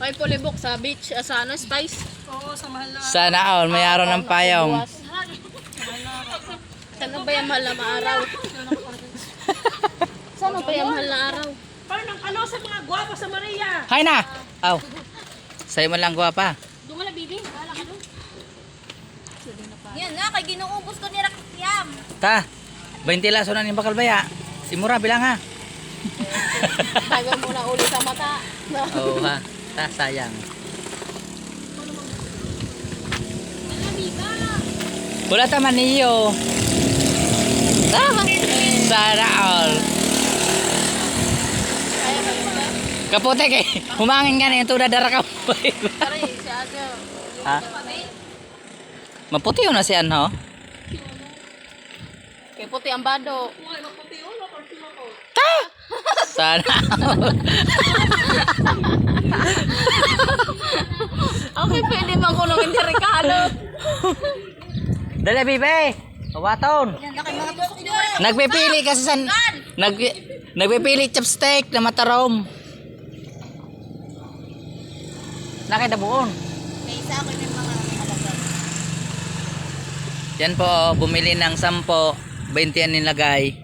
Ay, pulibok sa beach, sa ano, Spice. Oo, sa mahal na. Sana all, may araw ng payong. Sana ba yung mahal na maaraw? Sana ba yung mahal na araw? Parang ano sa mga guwapo sa Maria. Hay na! Aw. Sa'yo mo lang guwapa. Doon ka na, bibi. Bahala ka doon. Yan na, kay ginuubos ko ni Rakyam. Ta, 20 laso na ni bakal baya. Simura bilang ha. Bago mo na uli sa mata. Oo ha. Ta, sayang. Wala taman niyo. Sana all. Kaya ba yun ba? Kapote kay humangin ka na yung tudadara ka. Pare, si Ate. Ha? Maputi yun na si Anho. Kay puti ang bado. Ta! Sana all. Okay, pwede magulong yung Ricardo. Dali, bibe! Pawaton! Yan na kay mga tusok dure. Nagpipili kasi sa... Nagpipili chopstick na matarom. Nakita buon. May isa ako yung mga alagad. Yan po, bumili ng 10. 20 yan nilagay.